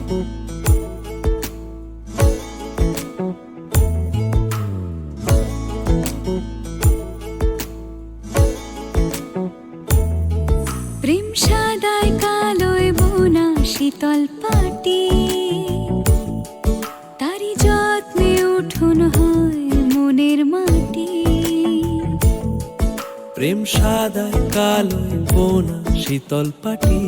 প্রেম সাদায় কালোয় বোনা শীতল পাটি, তারি যত্নে উঠোন হয় মনের মাটি। প্রেম সাদায় কালোয় বোনা শীতল পাটি,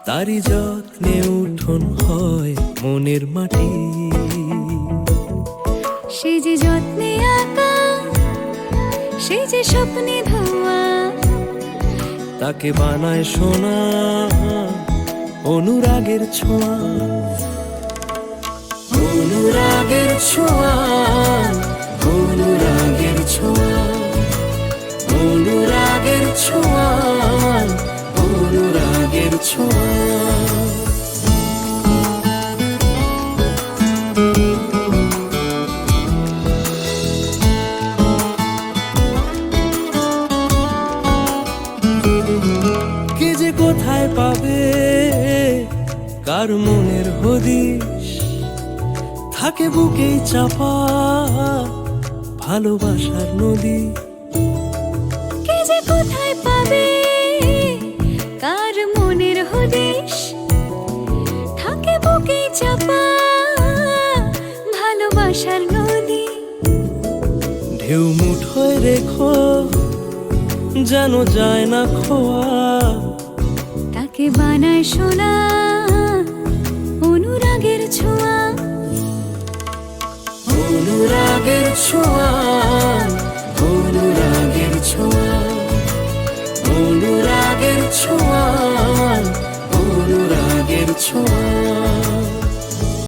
তারি যত্নে উঠোন হয় মনের মাটি। সে যে যত্নে আঁকা, সে যে স্বপ্নে ধোয়া, তাকে বানায় সোনা অনুরাগের ছোঁয়া। অনুরাগের ছোঁয়া, অনুরাগের ছোঁয়া, অনুরাগের ছোঁয়া, অনুরাগের ছোঁয়া। কে যে কোথায় পাবে কার মনের হদিশ, থাকে বুকেই চাপা ভালোবাসার নদী। কে যে কোথায় পাবে কার মনের হদিশ, থাকে বুকে চাপা ভালোবাসার নদী। ঢেউ মুঠোয় রেখো যেন যায় না খোয়া, তাকে বানায় সোনা অনুরাগের ছোঁয়া। অনুরাগের ছোঁয়া, অনুরাগের ছোঁয়া, অনুরাগের ছোঁয়া, অনুরাগের ছোঁয়া।